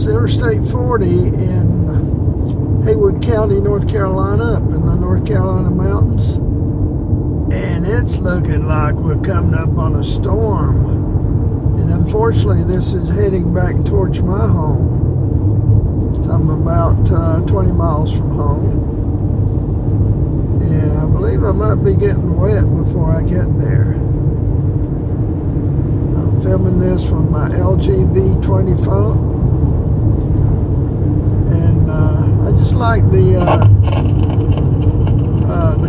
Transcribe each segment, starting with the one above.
is Interstate 40 in Haywood County, North Carolina, up in the North Carolina mountains. And it's looking like we're coming up on a storm. And unfortunately, this is heading back towards my home. So I'm about 20 miles from home. And I believe I might be getting wet before I get there. I'm filming this from my LG V20 phone. And I just like the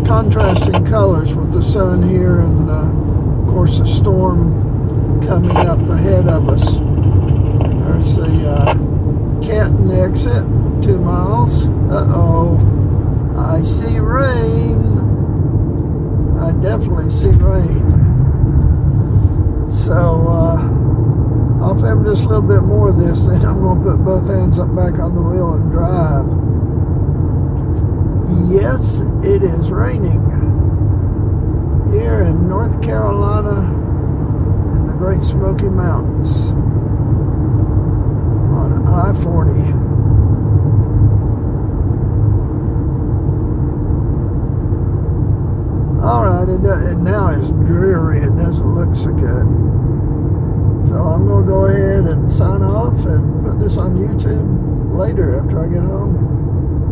contrasting colors with the sun here and of course the storm coming up ahead of us. There's the Canton exit, 2 miles. Uh-oh, I see rain. I definitely see rain. So I'll film just a little bit more of this, then I'm going to put both hands up back on the wheel and drive. Yes, it is raining here in North Carolina in the Great Smoky Mountains on I-40. Alright, it now is dreary. It doesn't look so good. So I'm going to go ahead and sign off and put this on YouTube later after I get home.